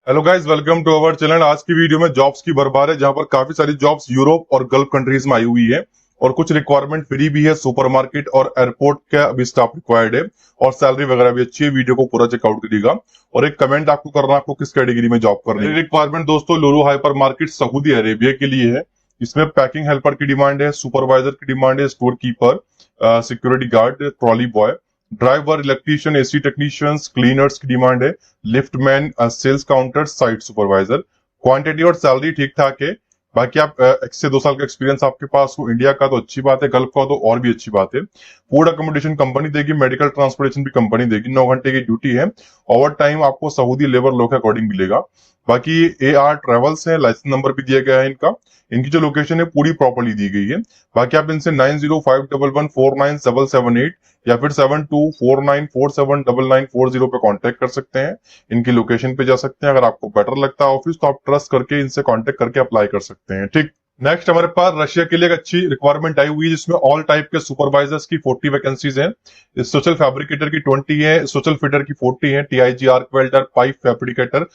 Hello guys, welcome to our channel. आज की video में जॉब्स की भरमार है, जहां पर काफी सारी जॉब्स यूरोप और गल्फ कंट्रीज में आई हुई है और कुछ रिक्वायरमेंट फ्री भी है। सुपरमार्केट और एयरपोर्ट का भी स्टाफ रिक्वायर्ड है और सैलरी वगैरह भी अच्छी है। वीडियो को पूरा चेकआउट करिएगा और एक कमेंट आपको करना है, आपको किस कैटेगरी में जॉब करनी है। रिक्वायरमेंट दोस्तों Lulu hypermarket Saudi Arabia के लिए है। इसमें पैकिंग हेल्पर की डिमांड है, सुपरवाइजर की डिमांड है, store keeper, security guard, trolley boy, driver, electrician, AC technicians, cleaners की डिमांड है, liftman, sales counter, site supervisor. Quantity और सैलरी ठीक ठाक है। बाकी आप 1 से 2 साल का एक्सपीरियंस आपके पास हो इंडिया का तो अच्छी बात है, गल्फ का तो और भी अच्छी बात है। फूड अकोमोडेशन कंपनी देगी, मेडिकल ट्रांसपोर्टेशन भी कंपनी देगी। 9 घंटे की ड्यूटी है। ओवर टाइम आपको सऊदी लेबर लॉ के अकॉर्डिंग मिलेगा। बाकी AR ट्रेवल्स है, लाइसेंस नंबर भी दिया गया है इनका। इनकी जो लोकेशन है पूरी प्रॉपर्ली दी गई है। बाकी आप इनसे 9051149778 या फिर 7249479940 पे कांटेक्ट कर सकते हैं। इनकी लोकेशन पे जा सकते हैं। अगर आपको बेटर लगता है ऑफिस तो आप ट्रस्ट करके इनसे कांटेक्ट करके अप्लाई कर सकते हैं। ठीक, नेक्स्ट हमारे पास रशिया के लिए एक अच्छी रिक्वायरमेंट आई हुई है, जिसमें ऑल टाइप के सुपरवाइजर्स की 40 वैकेंसीज हैं। सोशल फैब्रिकेटर की 20 है, सोशल फिटर की 40 है, TIG arc welder, pipe fabricator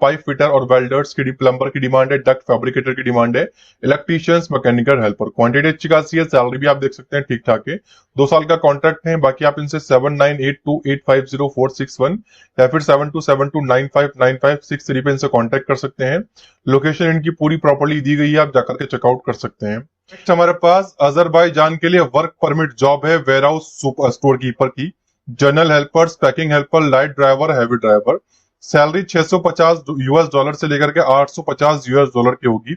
pipe fitter और वेल्डर्स की प्लम्बर की डिमांड है, डक्ट फैब्रिकेटर की डिमांड है, इलेक्ट्रीशियंस, मैकेनिकल हेल्पर। क्वांटिटी अच्छी खासी है, सैलरी भी आप देख सकते हैं ठीक ठाक है। 2 साल का कॉन्ट्रैक्ट है। बाकी आप इनसे 7982850461 या फिर 7272959563 पे इनसे कांटेक्ट कर सकते हैं। लोकेशन इनकी पूरी प्रॉपर्ली दी गई है, आप जाकर के चेकआउट कर सकते हैं। नेक्स्ट हमारे पास अजरबैजान के लिए वर्क परमिट जॉब है, वेयर हाउस स्टोर कीपर की, general helpers, packing helper, light driver, heavy driver. Salary $650 से लेकर के $850 की होगी।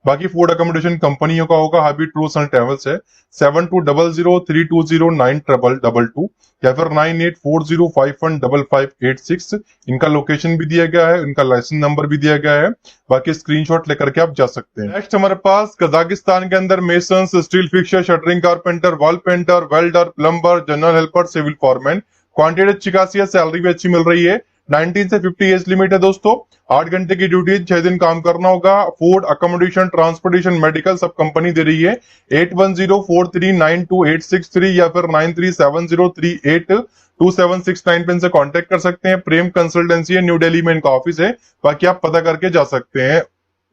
बाकी फूड अकोमोडेशन कंपनियों का होगा। हैवी टूर्स एंड ट्रेवल्स है, 7200320922 या फिर 9840515586। इनका लोकेशन भी दिया गया है, इनका लाइसेंस नंबर भी दिया गया है। बाकी स्क्रीनशॉट लेकर के आप जा सकते हैं। नेक्स्ट हमारे पास कजाकिस्तान के अंदर masons, steel fixer, shuttering carpenter, wall painter, welder, plumber, general helper, civil foreman. Quantity अच्छी खासी है, सैलरी भी अच्छी मिल रही है। 19 से 50 एज लिमिट है दोस्तों। 8 घंटे की ड्यूटी, 6 दिन काम करना होगा। फूड, अकोमोडेशन, ट्रांसपोर्टेशन, मेडिकल सब कंपनी दे रही है। 8104392863 या फिर 9370382769 पे इनसे कांटेक्ट कर सकते हैं। प्रेम कंसल्टेंसी है, न्यू दिल्ली में इनका ऑफिस है। बाकी आप पता करके जा सकते हैं।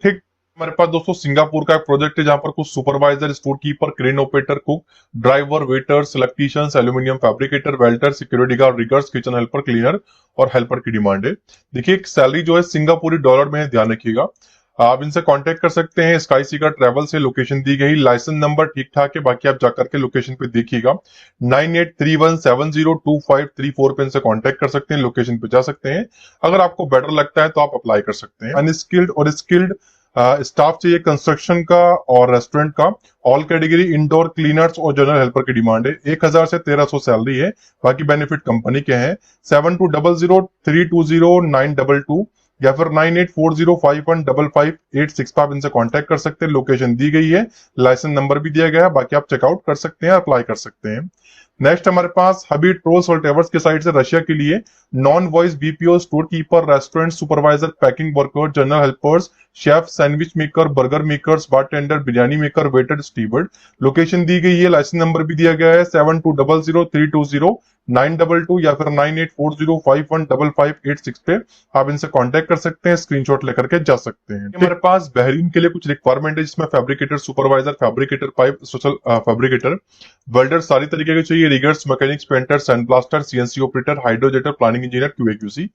ठीक, हमारे पास दोस्तों सिंगापुर का एक प्रोजेक्ट है, जहां पर कुछ supervisor, store keeper, crane operator, cook, driver, waiters, electricians, aluminium fabricator, welder, security guard, riggers, kitchen helper, cleaner और हेल्पर की डिमांड है। देखिए सैलरी जो है सिंगापुरी डॉलर में है, ध्यान रखिएगा। आप इनसे कांटेक्ट कर सकते हैं। स्काई सीकर ट्रेवल से लोकेशन दी गई, लाइसेंस नंबर ठीक ठाक है। बाकी आप जाकर के लोकेशन पे देखिएगा। 9831702534 पे इनसे कांटेक्ट कर सकते हैं, लोकेशन पे जा सकते हैं। अगर आपको बेटर लगता है तो आप अप्लाई कर सकते हैं। अनस्किल्ड और स्किल्ड स्टाफ चाहिए कंस्ट्रक्शन का और रेस्टोरेंट का। ऑल कैटेगरी, इंडोर क्लीनर्स और जनरल हेल्पर की डिमांड है। 1000 से 1300 सैलरी है। बाकी बेनिफिट कंपनी के हैं। 7200320922 या फिर 9840515586 पे आप इनसे कांटेक्ट कर सकते हैं। लोकेशन दी गई है, लाइसेंस नंबर भी दिया गया है। बाकी आप चेकआउट कर सकते हैं, अप्लाई कर सकते हैं। नेक्स्ट हमारे पास हबी ट्रोल्स और टेवर्स की साइड से रशिया के लिए non voice BPO, store keeper, restaurant supervisor, packing worker, general helpers, chef, sandwich maker, burger makers, bartender, biryani maker, waiter, steward. Location दी गई है, लाइसेंस नंबर भी दिया गया है। 7200320922 या फिर 9840515586 पे आप इनसे कांटेक्ट कर सकते हैं। स्क्रीनशॉट लेकर के जा सकते हैं। हमारे पास बहरीन के लिए कुछ रिक्वायरमेंट है, जिसमें fabricator, supervisor, fabricator, pipe, social fabricator, welder सारी तरीके के चाहिए। Riggers, mechanics, painter, sand blaster, CNC operator, हाइड्रोजेटर, planning engineer, QA/QC।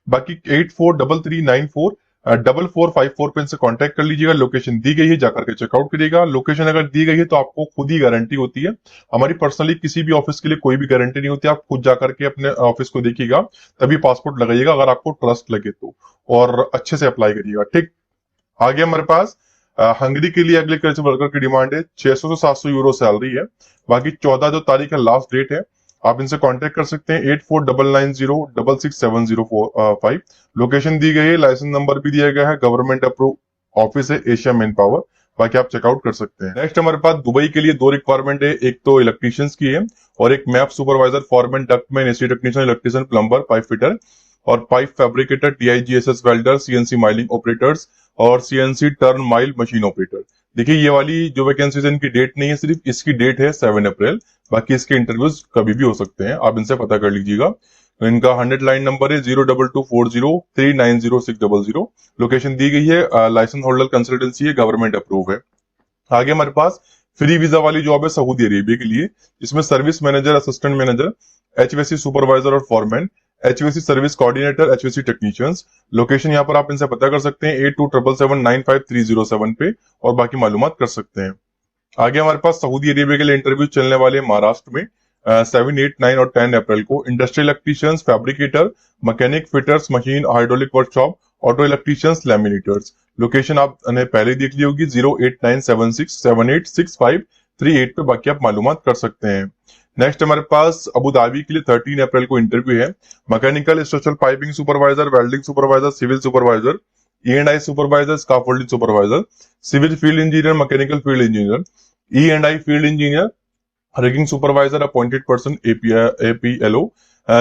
बाकी 8433944454 पे इनसे कांटेक्ट कर लीजिएगा। लोकेशन दी गई है, जाकर के चेकआउट करिएगा। लोकेशन अगर दी गई है तो आपको खुद ही गारंटी होती है। हमारी पर्सनली किसी भी ऑफिस के लिए कोई भी गारंटी नहीं होती। आप खुद जाकर के अपने ऑफिस को देखिएगा, तभी पासपोर्ट लगाइएगा, अगर आपको ट्रस्ट लगे तो, और अच्छे से अप्लाई करिएगा। ठीक, आगे हमारे पास हंगरी के लिए एग्रीकल्चर वर्कर की डिमांड है। 600 से 700 यूरो सैलरी है। बाकी 14 जो तारीख है लास्ट डेट है। आप इनसे कांटेक्ट कर सकते हैं। 8499066705। लोकेशन दी गई है, लाइसेंस नंबर भी दिया गया है। गवर्नमेंट अप्रूव ऑफिस है, एशिया मैन पावर। बाकी आप चेकआउट कर सकते हैं। नेक्स्ट हमारे पास दुबई के लिए 2 रिक्वायरमेंट है, एक तो इलेक्ट्रीशियंस की है और एक map supervisor, foreman, ductman, AC technician, electrician, plumber, pipe fitter और pipe fabricator, TIGSS welder, CNC milling operators और CNC turn mill machine operator. देखिए ये वाली जो वैकेंसीज इनकी डेट नहीं है, सिर्फ इसकी डेट है 7 अप्रैल। बाकी इसके इंटरव्यूज कभी भी हो सकते हैं, आप इनसे पता कर लीजिएगा। तो इनका 100 लाइन नंबर है 022403906000। लोकेशन दी गई है, लाइसेंस होल्डर कंसल्टेंसी है, गवर्नमेंट अप्रूव है। आगे हमारे पास फ्री वीजा वाली जॉब है सऊदी अरेबिया के लिए, जिसमें service manager, assistant manager, HVAC supervisor और foreman, HVAC service coordinator, HVAC technicians. Location यहाँ पर आप इनसे पता कर सकते हैं 8277795307 पे, और बाकी मालूमात कर सकते हैं। आगे हमारे पास सऊदी अरेबिया के लिए इंटरव्यू चलने वाले हैं महाराष्ट्र में 7, 8, 9 और 10 अप्रैल को। Industrial electricians, fabricator, mechanic, fitters, machine, hydraulic workshop, auto electricians, laminators. Location आपने पहले देख ली होगी 089767865338 पे, बाकी आप मालूमात कर सकते हैं। नेक्स्ट हमारे पास अबू धाबी के लिए 13 अप्रैल को इंटरव्यू है। Mechanical structural piping supervisor, welding supervisor, civil supervisor, E&I supervisor, scaffolding supervisor, civil field engineer, mechanical field engineer, E&I field engineer, rigging supervisor, appointed person APLO,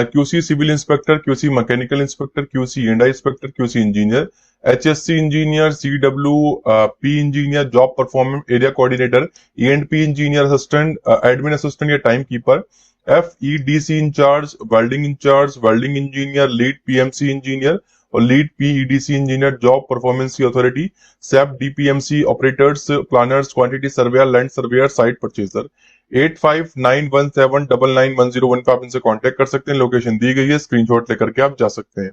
QC civil inspector, QC mechanical inspector, QC E&I inspector, QC engineer, HSC engineer, CWP engineer, job performance area coordinator, E&P engineer, assistant admin assistant या time keeper, FEDC in charge, welding in charge, welding engineer, lead PMC engineer और lead PEDC engineer, job performance authority, SAP DPMC operators, planners, quantity surveyor, land surveyor, site purchaser. 8591799101 पे आप इनसे contact कर सकते हैं। Location दी गई है, स्क्रीनशॉट लेकर के आप जा सकते हैं।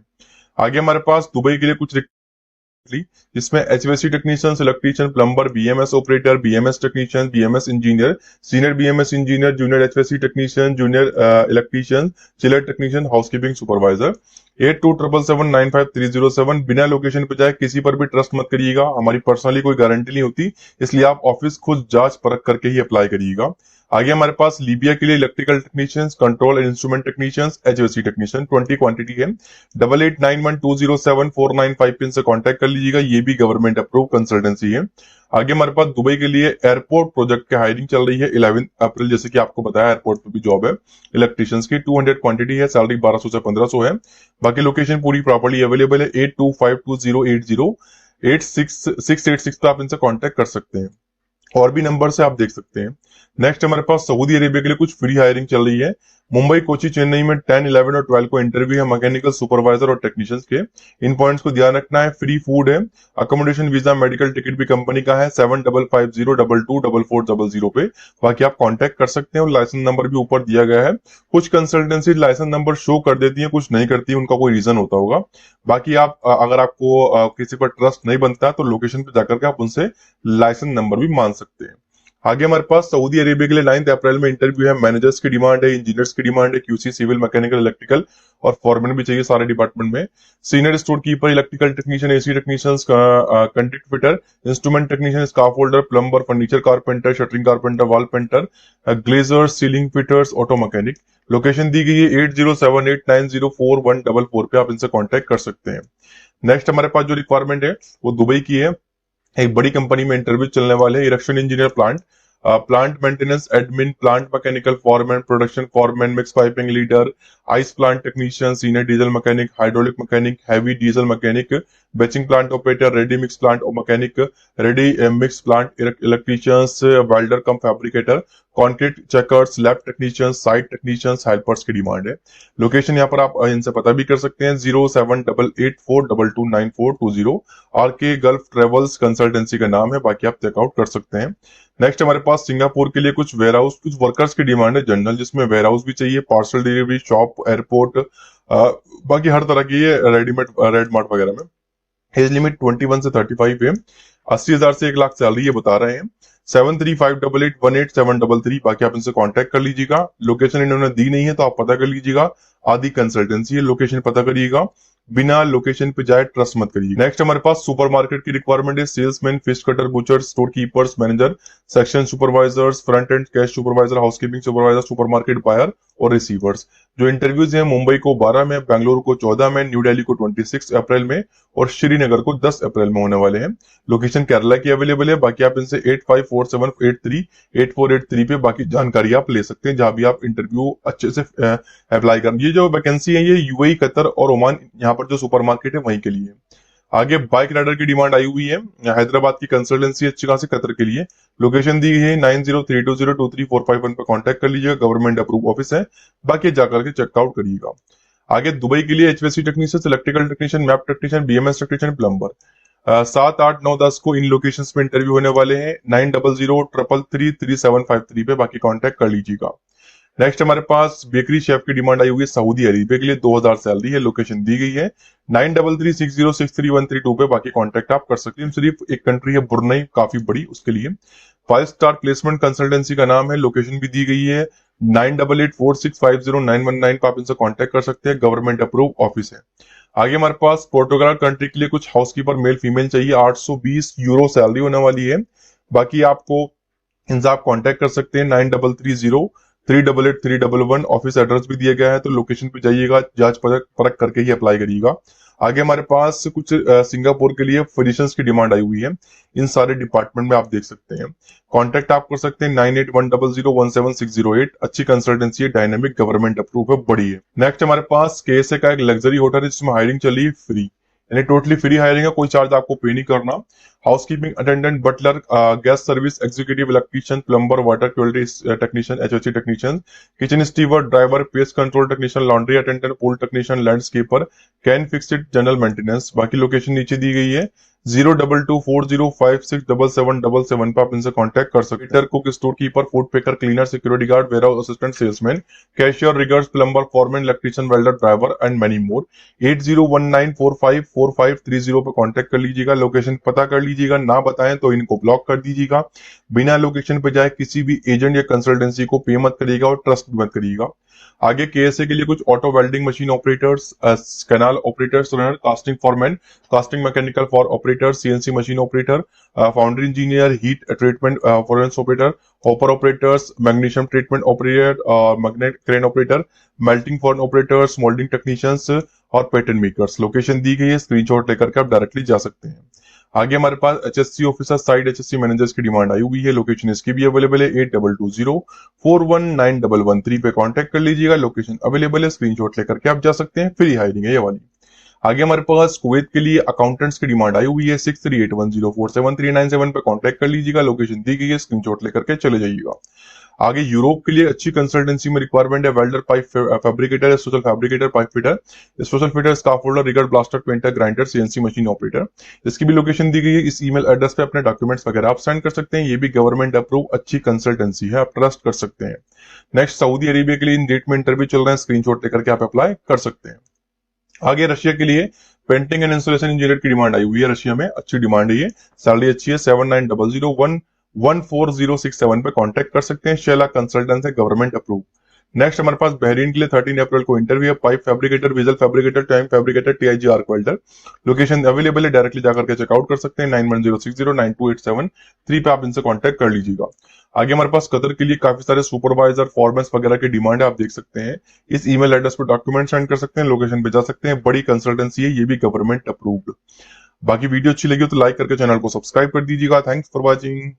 आगे हमारे पास दुबई के लिए कुछ जिसमें HVAC technician, electrician, plumber, BMS operator, BMS technician, BMS engineer, senior BMS engineer, junior HVAC technician, junior electrician, chiller technician, housekeeping supervisor. 8277953007। बिना लोकेशन पे जाए किसी पर भी ट्रस्ट मत करिएगा, हमारी पर्सनली कोई गारंटी नहीं होती, इसलिए आप ऑफिस खुद जांच परख करके ही अप्लाई करिएगा। आगे हमारे पास लीबिया के लिए electrical technicians, control and instrument technicians, HVAC technician, 20 quantity है। 8891207495 पिन से कांटेक्ट कर लीजिएगा, ये भी गवर्नमेंट अप्रूव कंसल्टेंसी है। आगे हमारे पास दुबई के लिए एयरपोर्ट प्रोजेक्ट की हायरिंग चल रही है 11 अप्रैल, जैसे कि आपको बताया एयरपोर्ट पे भी जॉब है इलेक्ट्रीशियंस की। 200 क्वांटिटी है, सैलरी 1200 से 1500 है। बाकी लोकेशन पूरी प्रॉपर्ली अवेलेबल है। 8252080866 पे आप इनसे कॉन्टेक्ट कर सकते हैं, और भी नंबर से आप देख सकते हैं। नेक्स्ट हमारे पास सऊदी अरेबिया के लिए कुछ फ्री हायरिंग चल रही है। मुंबई, कोची, चेन्नई में 10, 11 और 12 को इंटरव्यू है मैकेनिकल सुपरवाइजर और टेक्नीशियंस के। इन पॉइंट्स को ध्यान रखना है। फ्री फूड है, अकोमोडेशन, वीजा, मेडिकल टिकट भी कंपनी का है। 7550224400 पे बाकी आप कांटेक्ट कर सकते हैं, और लाइसेंस नंबर भी ऊपर दिया गया है। कुछ कंसल्टेंसी लाइसेंस नंबर शो कर देती है, कुछ नहीं करती है, उनका कोई रीजन होता होगा। बाकी आप अगर आपको किसी पर ट्रस्ट नहीं बनता तो लोकेशन पे जाकर के आप उनसे लाइसेंस नंबर भी मान सकते हैं। आगे हमारे पास सऊदी अरेबिया के लिए 9 अप्रैल में इंटरव्यू है। मैनेजर्स की डिमांड है, इंजीनियर्स की डिमांड है, QC सिविल, मैकेनिकल, इलेक्ट्रिकल और फॉरमैन भी चाहिए सारे डिपार्टमेंट में। Senior store keeper, electrical technician, AC technicians, contract fitter, instrument technician, scaffolder, plumber, furniture carpenter, shuttering carpenter, wall painter, glaziers, ceiling fitters, auto mechanic. Location दी गई है 8078904144 पे, आप इनसे कॉन्टेक्ट कर सकते हैं। नेक्स्ट हमारे पास जो रिक्वायरमेंट है वो दुबई की है। एक बड़ी कंपनी में इंटरव्यू चलने वाले हैं। Erection engineer, plant maintenance admin, plant mechanical, foreman, production foreman, mix piping leader, ice plant technician, senior diesel mechanic, hydraulic mechanic, heavy diesel mechanic, batching plant operator, ready mix plant mechanic, ready mix plant electricians, welder cum fabricator, concrete checkers, lab technicians, site technicians, helpers की demand है। Location यहाँ पर आप इनसे पता भी कर सकते हैं 078842299420। RK गल्फ ट्रेवल्स कंसल्टेंसी का नाम है, बाकी आप चेकआउट कर सकते हैं। नेक्स्ट हमारे पास सिंगापुर के लिए कुछ वेयरहाउस, कुछ वर्कर्स की डिमांड है जनरल, जिसमें वेयरहाउस भी चाहिए, पार्सल डिलीवरी, शॉप, एयरपोर्ट, बाकी हर तरह की ये रेडीमेड रेड मार्ट वगैरह में। एज लिमिट 21 से 35 है। 80,000 से 1 लाख सैलरी ये बता रहे हैं। 7358881873। बाकी आप इनसे कांटेक्ट कर लीजिएगा। लोकेशन इन्होंने दी नहीं है तो आप पता कर लीजिएगा, आदि कंसल्टेंसी है, लोकेशन पता करिएगा, बिना लोकेशन पे जाए ट्रस्ट मत करिए। नेक्स्ट हमारे पास सुपरमार्केट की रिक्वायरमेंट है। Salesman, fish cutter, butcher, store keepers, manager, section supervisors, front end cash supervisor, housekeeping supervisor, supermarket buyer और रिसीवर्स। जो इंटरव्यूज हैं मुंबई को 12 में, बेंगलुरु को 14 में, न्यू दिल्ली को 26 अप्रैल में और श्रीनगर को 10 अप्रैल में होने वाले हैं। लोकेशन केरला की अवेलेबल है। बाकी आप इनसे 8547838483 पे बाकी जानकारी आप ले सकते हैं, जहां भी आप इंटरव्यू अच्छे से अप्लाई कर। ये जो वैकेंसी है ये UAE, कतर और ओमान, यहाँ पर जो सुपरमार्केट है वहीं के लिए। आगे बाइक राइडर की डिमांड आई हुई है। हैदराबाद की कंसल्टेंसी अच्छी खासी कतर के लिए। लोकेशन दी है 9032023451 पर कांटेक्ट कर लीजिएगा, गवर्नमेंट अप्रूव ऑफिस है, बाकी जाकर के चेकआउट करिएगा। आगे दुबई के लिए HVAC technician, electrical technician, map technician, BMS technician, plumber. 7, 8, 9, 10 को इन लोकेशंस पे इंटरव्यू होने वाले हैं। 9003333753 पे बाकी कांटेक्ट कर लीजिएगा। नेक्स्ट हमारे पास बेकरी शेफ की डिमांड आई हुई है सऊदी अरेबिया के लिए, 2000 सैलरी है, लोकेशन दी गई है 9336063132 पे बाकी कांटेक्ट आप कर सकते हैं। सिर्फ एक कंट्री है ब्रुनई, काफी बड़ी, उसके लिए 5 स्टार प्लेसमेंट कंसल्टेंसी का नाम है, लोकेशन भी दी गई है 9884650919 पे आप इनसे कांटेक्ट कर सकते हैं, गवर्नमेंट अप्रूव ऑफिस है। आगे हमारे पास पोर्टुगल कंट्री के लिए कुछ हाउसकीपर मेल फीमेल चाहिए, 820 यूरो सैलरी होने वाली है। बाकी आपको इनसे आप कांटेक्ट कर सकते हैं 9330388311, ऑफिस एड्रेस भी दिया गया है, तो लोकेशन पे जाइएगा, जांच परख करके ही अप्लाई करिएगा। आगे हमारे पास कुछ सिंगापुर के लिए फिजिशियंस की डिमांड आई हुई है, इन सारे डिपार्टमेंट में आप देख सकते हैं। कांटेक्ट आप कर सकते हैं 9810017608, अच्छी कंसल्टेंसी है, डायनेमिक, गवर्नमेंट अप्रूव है, बड़ी है। नेक्स्ट हमारे पास केएसए का एक लग्जरी होटल है जिसमें हायरिंग चली है फ्री, यानी टोटली फ्री हायरिंग है, कोई चार्ज आपको पे नहीं करना। Housekeeping attendant, butler, guest service executive, electrician, plumber, water quality technician, HOC technician, kitchen steward, driver, pest control technician, laundry attendant, pool technician, landscaper, can fix it, general maintenance. बाकी location नीचे दी गई है 022405677777 पे आप इनसे कांटेक्ट कर सकते हैं। Cook, store keeper, food packer, cleaner, security guard, warehouse assistant, salesman, cashier, riggers, plumber, foreman, electrician, welder, driver and many more. 8019454530 पे कांटेक्ट कर लीजिएगा, लोकेशन पता कर लीजिएगा, ना बताएं तो इनको ब्लॉक कर दीजिएगा। बिना लोकेशन पे जाए किसी भी एजेंट या कंसल्टेंसी को पे मत करिएगा और ट्रस्ट मत करिएगा। आगे केएसए के लिए कुछ auto welding machine operators, canal operators, runner, casting foreman, casting mechanical for operator, CNC machine operator, foundry engineer, heat treatment furnace operator, hopper operators, magnesium treatment operator, magnet crane operator, melting furnace operators, moulding technicians और pattern makers. Location दी गई है, screenshot लेकर के आप directly जा सकते हैं। आगे हमारे पास HSC officer, side HSC managers की डिमांड आई हुई है, लोकेशन इसकी भी अवेलेबल है 8220419113 पे कांटेक्ट कर लीजिएगा, लोकेशन अवेलेबल है, स्क्रीनशॉट लेकर के आप जा सकते हैं, फ्री हायरिंग है ये वाली। आगे हमारे पास कुवैत के लिए अकाउंटेंट्स की डिमांड आई हुई है 6381047397 पे कांटेक्ट कर लीजिएगा, लोकेशन दी गई है, स्क्रीनशॉट लेकर के चले जाइएगा। आगे यूरोप के लिए अच्छी कंसल्टेंसी में रिक्वायरमेंट है, welder, pipe fabricator, social fabricator, pipe fitter, social fitter, scaffolder, rigger, blaster, painter, grinder, CNC machine operator. इसकी भी लोकेशन दी गई है, इस ईमेल एड्रेस पे अपने डॉक्यूमेंट्स वगैरह आप सेंड कर सकते हैं, ये भी गवर्नमेंट अप्रूव अच्छी कंसल्टेंसी है, आप ट्रस्ट कर सकते हैं। नेक्स्ट सऊदी अरेबिया के लिए इन डेट में इंटरव्यू चल रहे हैं, स्क्रीनशॉट लेकर के आप अप्लाई कर सकते हैं। आगे रशिया के लिए पेंटिंग एंड इंस्टॉलेशन इंजीनियर की डिमांड आई हुई है, रशिया में अच्छी डिमांड है, ये सैलरी अच्छी है, 7900114067 पे कांटेक्ट कर सकते हैं, शेला कंसल्टेंट है, गवर्नमेंट अप्रूव। नेक्स्ट हमारे पास बहरीन के लिए 13 अप्रैल को इंटरव्यू है, pipe fabricator, vigil fabricator, time fabricator, TIG arc welder. Location available है, डायरेक्टली जाकर के चेकआउट कर सकते हैं 9106092873 पे आप इनसे कांटेक्ट कर लीजिएगा। आगे हमारे पास कतर के लिए काफी सारे सुपरवाइजर, फॉरमैन वगैरह की डिमांड है, आप देख सकते हैं, इस ईमेल एड्रेस पर डॉक्यूमेंट सेंड कर सकते हैं, लोकेशन पे जा सकते हैं, बड़ी कंसल्टेंसी है, ये भी गवर्नमेंट अप्रूव्ड। बाकी वीडियो अच्छी लगी हो तो लाइक करके चैनल को सब्सक्राइब कर दीजिएगा। Thanks for watching.